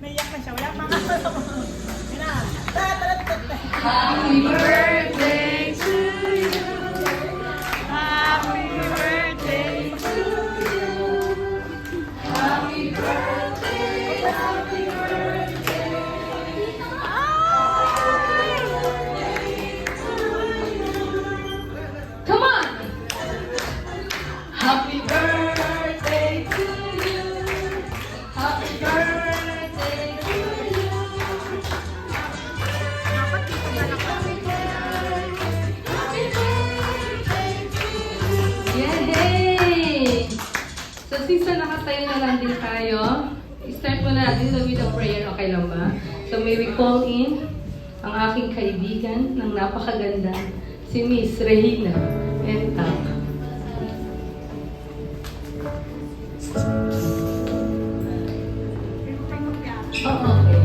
Naiyak na siya. Wala mga Happy birthday to you. Happy birthday to you. Happy birthday, happy birthday. Come on. Happy birthday to you. Happy birthday to you. Happy birthday to you. Yay! So, since nakatayo na lang din tayo, start mo na natin with a prayer. Okay lang ba? So, may we call in ang aking kaibigan ng napakaganda, si Miss Regina Entap. Oh, okay.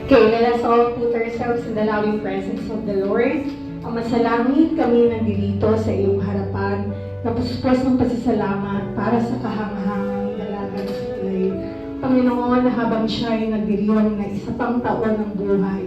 Okay, let us all put ourselves in the loving presence of the Lord. Ama sa langit, kami nandito sa iyong harapan, napuspos ng pasasalamat para sa kahanghangang dalaga ng suklay. Panginoon, habang siya ay nagdiriwang na isa pang taon ng buhay,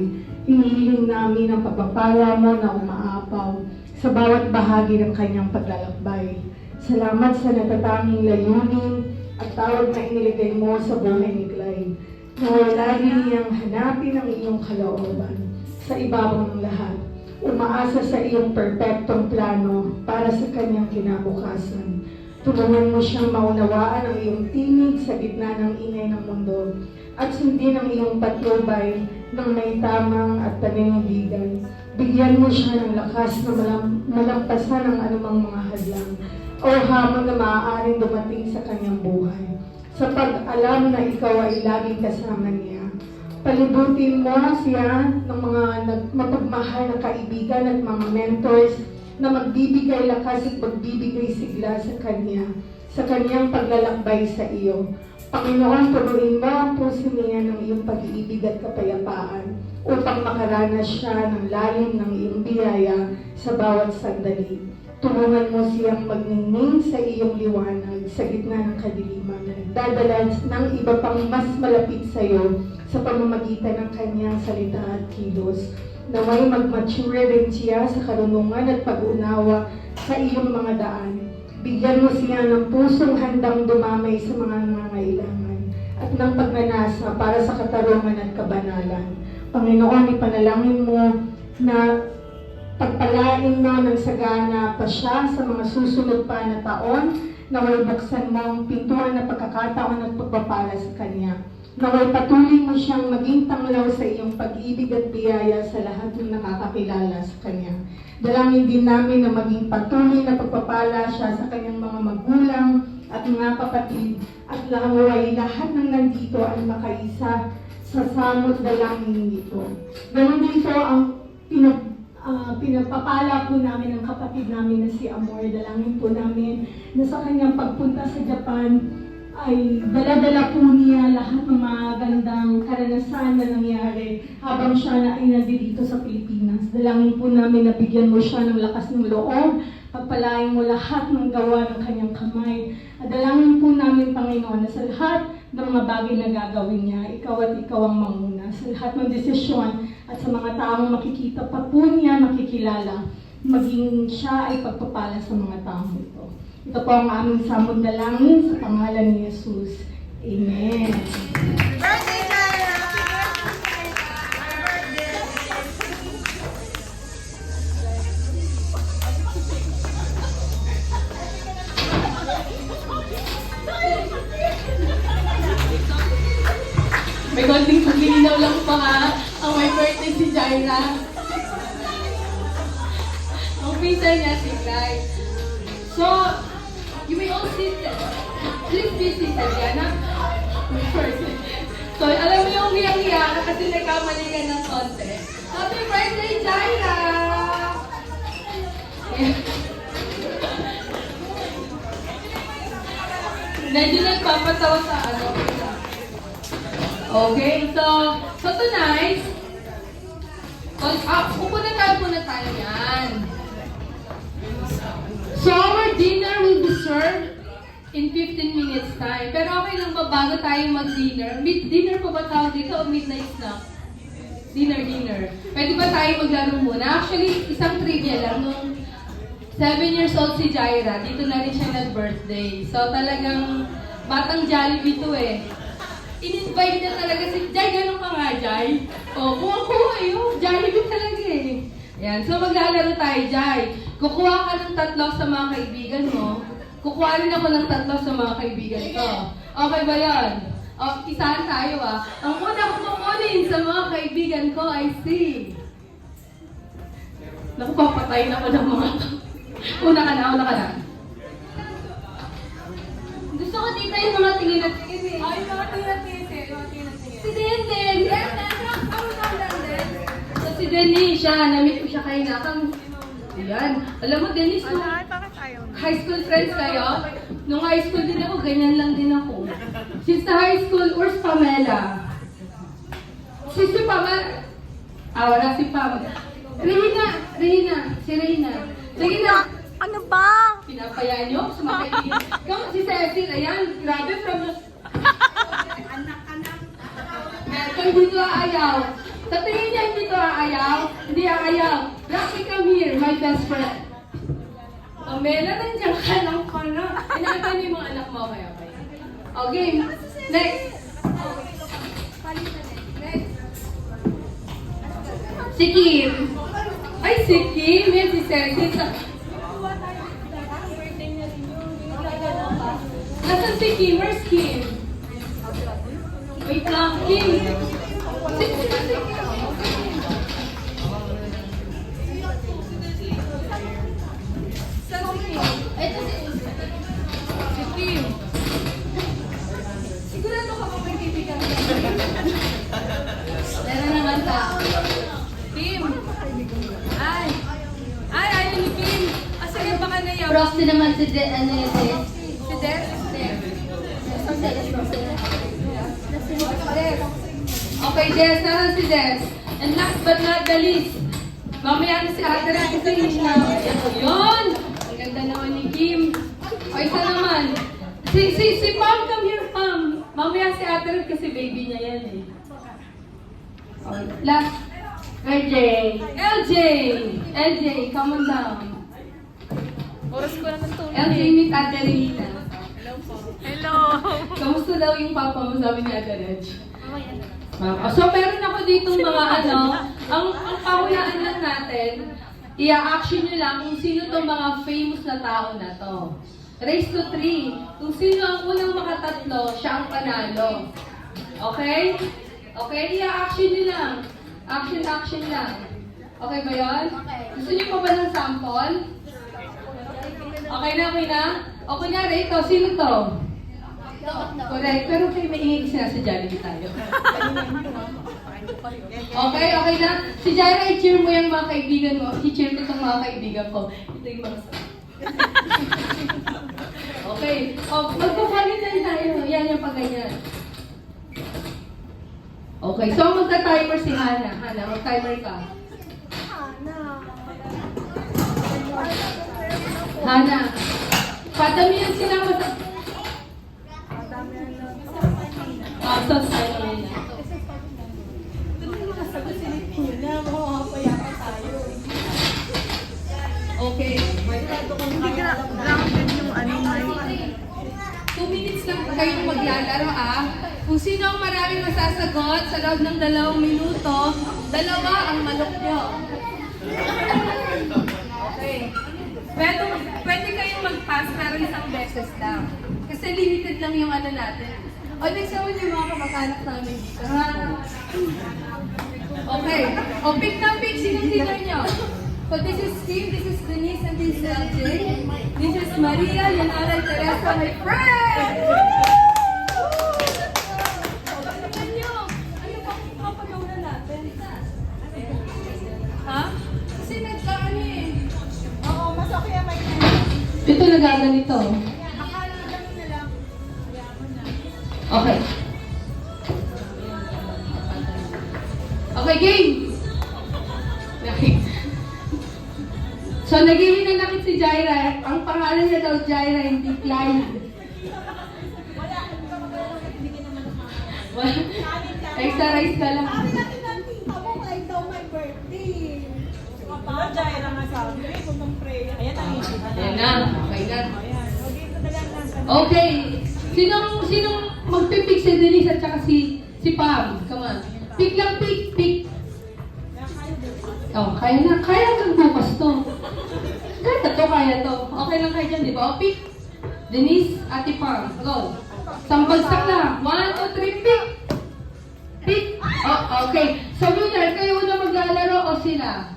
hinihiling namin ang pagpapala mo na umaapaw sa bawat bahagi ng kanyang paglalakbay. Salamat sa natatanging layunin at tawag na iniligay mo sa buhay ni Clyde. Naway lagi niyang hanapin ang iyong kalooban sa ibabaw ng lahat. Umaasa sa iyong perpektong plano para sa kanyang kinabukasan. Tulungan mo siyang maunawaan ang iyong tinig sa gitna ng ingay ng mundo at sundin ang iyong patnubay ng may tamang at paninindigan. Bigyan mo siya ng lakas na malampasan ang anumang mga hadlang o hamon na maaaring dumating sa kanyang buhay. Sa pag-alam na ikaw ay laging kasama niya, palibutin mo siya ng mga mapagmahal na kaibigan at mga mentors na magbibigay lakas at magbibigay sigla sa kanya, sa kanyang paglalakbay sa iyo. Panginoon, punuin mo ang puso niya ng iyong pag-iibig at kapayapaan upang makaranas siya ng lalim ng iyong biyaya sa bawat sandali. Tulungan mo siyang magningning sa iyong liwanag sa gitna ng kadiliman na nagdadala ng iba pang mas malapit sa iyo sa pamamagitan ng kanyang salita at kilos. Naway mag-mature rin siya sa karunungan at pag-unawa sa iyong mga daan. Bigyan mo siya ng pusong handang dumamay sa mga nangangailangan at ng pagnanasa para sa katarungan at kabanalan. Panginoon, ipanalangin mo na pagpalain mo ng sagana pa siya sa mga susunod pa na taon, naway buksan mo ang pintuan na pagkakataon at pagpapala sa kanya. Naway patuloy mo siyang maging tanglaw sa iyong pag-ibig at biyaya sa lahat ng nakakakilala sa kanya. Dalangin din namin na maging patuloy na pagpapala siya sa kanyang mga magulang at mga kapatid at naway lahat ng nandito ay makaisa sa samot dalangin nito. Ganon dito ang pinagpapala po namin ng kapatid namin na si Amor. Dalangin po namin na sa kanyang pagpunta sa Japan ay dala-dala po niya lahat ng mga gandang karanasan na nangyari habang siya na ay nandito sa Pilipinas. Dalangin po namin na bigyan mo siya ng lakas ng loob, pagpalain mo lahat ng gawa ng kanyang kamay. At dalangin po namin, Panginoon, na sa lahat ng mga bagay na gagawin niya, ikaw at ikaw ang manguna. Sa lahat ng desisyon at sa mga taong makikita pa po niya, makikilala, maging siya ay pagpapala sa mga taong ito. Ito po ang aming samod na langin sa pangalan ni Jesus. Amen. birthday, Jaya! Happy birthday! May konting paglilinaw lang pa ha. Ang may birthday si Jaira. Ang pinsan niya si Clyde. So, you may all sit there. Please be seated, Diana. So, alam mo yung hiyang-hiya kasi nagkamali ka ng konti. Happy birthday, Jaira! Medyo nagpapatawa sa ano. Okay, so tonight, upo na tayo yan. in 15 minutes time. Pero okay lang ba bago tayo mag-dinner? Dinner pa ba tawag dito o midnight snack? Dinner. Pwede ba tayo maglaro muna? Actually, isang trivia lang. Nung 7 years old si Jaira, dito na rin siya nag-birthday. So talagang batang Jollibee to eh. In-invite na talaga si Jai. Ganun ka nga, Jai? O, kuha yun. Jollibee talaga eh. Yan. So maglalaro tayo, Jai. Kukuha ka ng 3 sa mga kaibigan mo. Kukuha rin ako ng 3 sa mga kaibigan ko. Okay ba yan? O, isahan tayo ah. Ang una kong kukunin sa mga kaibigan ko ay si... Naku, papatayin ako ng mga... Una ka na. Gusto ko dito yung mga tingin na tingin eh. Ay, mga tingin. Si Denden! So si Denny, namit ko siya kayo na. Ayan. Alam mo, Dennis, nung Bakit ayaw na? high school friends kayo, nung high school din ako, ganyan lang din ako. She's sa high school, where's Pamela? Si Pamela. Wala si Pamela. Si Reina. Ano ba? Pinapayaan niyo sa mga kaibigan. Ikaw, si Cecil, ayan, grabe from the... Kung dito aayaw. Sa tingin niya hindi ito aayaw, hindi aayaw. Rocky, come here, my best friend. Pamela, nandiyan ka lang ka na. Inaantay niyo yung mga anak mo, kaya. Okay, next. Si Kim. Ay, si Kim. Yan si Cecil. Nasaan si Kim? Where's Kim? Wait lang, Kim. Si Kim. Sigurado ka pa may kaibigan ka. Meron naman tao. Kim. Ay, ayaw ni Kim. Sige, baka na yaw. Frosty naman si Des. Si Des? Okay, Des. Naran si Des. And last but not the least, mamaya na si Ate Rat kasi hindi na. Yun! Ang ganda naman ni Kim. O, isa naman. Si Pam, come here, Pam. Mamaya si Ate Rat kasi baby niya yan eh. Okay, last. LJ, come on down. Oras ko na ng tulog. LJ, meet Ate Renita. Hello. Kamusta daw yung papa mo, sabi ni Ate Reg? So, meron ako ditong mga ang pahulaan lang natin, i-action nyo lang kung sino itong mga famous na tao na to. Race to 3. Kung sino ang unang makatatlo, siya ang panalo. Okay? Okay, i-action nyo lang. Action lang. Okay ba yun? Gusto nyo pa ba ng sample? Okay na? O kunyari, ito, sino to? Correct. Pero kayo maingay kasi nasa Jollibee tayo. Okay na? Si Jaira, i-cheer mo yung mga kaibigan mo. I-cheer ko itong mga kaibigan ko. Ito yung mga okay. Magpapalit na tayo. Yan yung pag-ganyan. Okay. So, magka-timer si Hana. Hana, mag-timer ka. Hana. Padamihan sila mo sa... Sos tayo naman na. Okay. Hindi grounded yung ano na yun. 2 minutes lang kayong maglalaro ah. Kung sino ang maraming masasagot sa loob ng 2 minuto, 2 ang manok nyo. Okay. Pwede kayong mag-pass pero isang beses lang. Kasi limited lang yung ano natin. O, next naman yung mga kamag-anak namin dito. Okay. O, pick na pick. Sinong dealer nyo? So, this is Steve, this is Denise, and this is LJ. This is Maria, Leonora, and Teresa, my friend! Tingnan nyo. Ano ba ang papagawin natin? Ha? Kasi nagkaano eh. Oo, mas okay ang may Ito nagaganito. akala lang na lang. Okay. Okay, game! Okay. So, naghihinanakit si Jaira. Ang pangalan niya daw Jaira, hindi Clyde. Extra rice ka lang. Sabi natin ng tita mo, like daw my birthday. Kapag dahil ang nasabi, kung ng prayer. Ayan ang isip. Ayan na, okay na. Ayan, okay na lang lang. Okay. Sinong magpipick si Denise at saka si Pam? Come on. Pick lang, pick. Oh, kaya na. Kaya hanggang bukas to. Kaya to. Okay lang kayo dyan, di ba? O, pick. Denise, Ate Pam. Go. Sampagsak na. 1, 2, 3, pick. Pick. Oh, okay. So, winner, kayo na maglalaro o sila?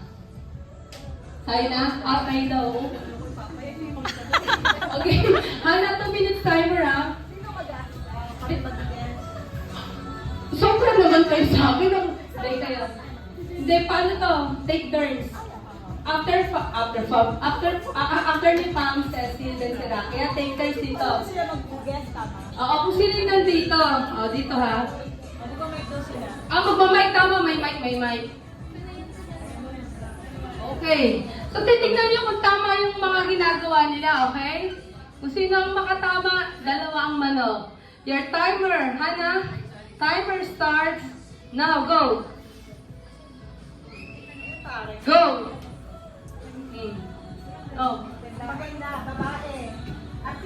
Tayo na? Kayo daw. Okay. Hana 2 minutes timer, ha? Sobra naman kayo sa akin. Hindi kayo. Hindi, paano to? Take turns. After ni Pam, Cecil, then si Rocky. Kaya take turns dito. Sila mag-guess, tama? Oo, kung sino yung nandito. O, dito ha. Mag-comment daw sila. Magmamic tama. May mic. Okay. So, titignan niyo kung tama yung mga ginagawa nila, okay? Kung sino ang makatama, dalawa ang manok. Your timer, Hana. Timer starts now. Go. Go. Oh. Maganda, babae.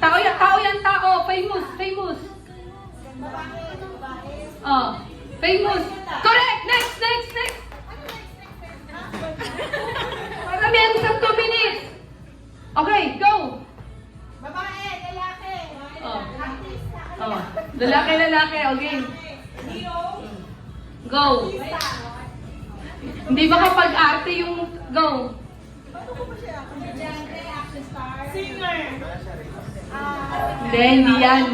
Tao yan. Famous. Babae. Oh. Famous. Correct. Next. Para meron sa 2 minutes. Okay, go. Babae, lalaki. Oh. Artista. Oh. Lalaki. Okay. Hero. Go. Hindi ba kapag arte yung go? Paano ko ba siya? Komedyante, action star. Singer. Hindi yan.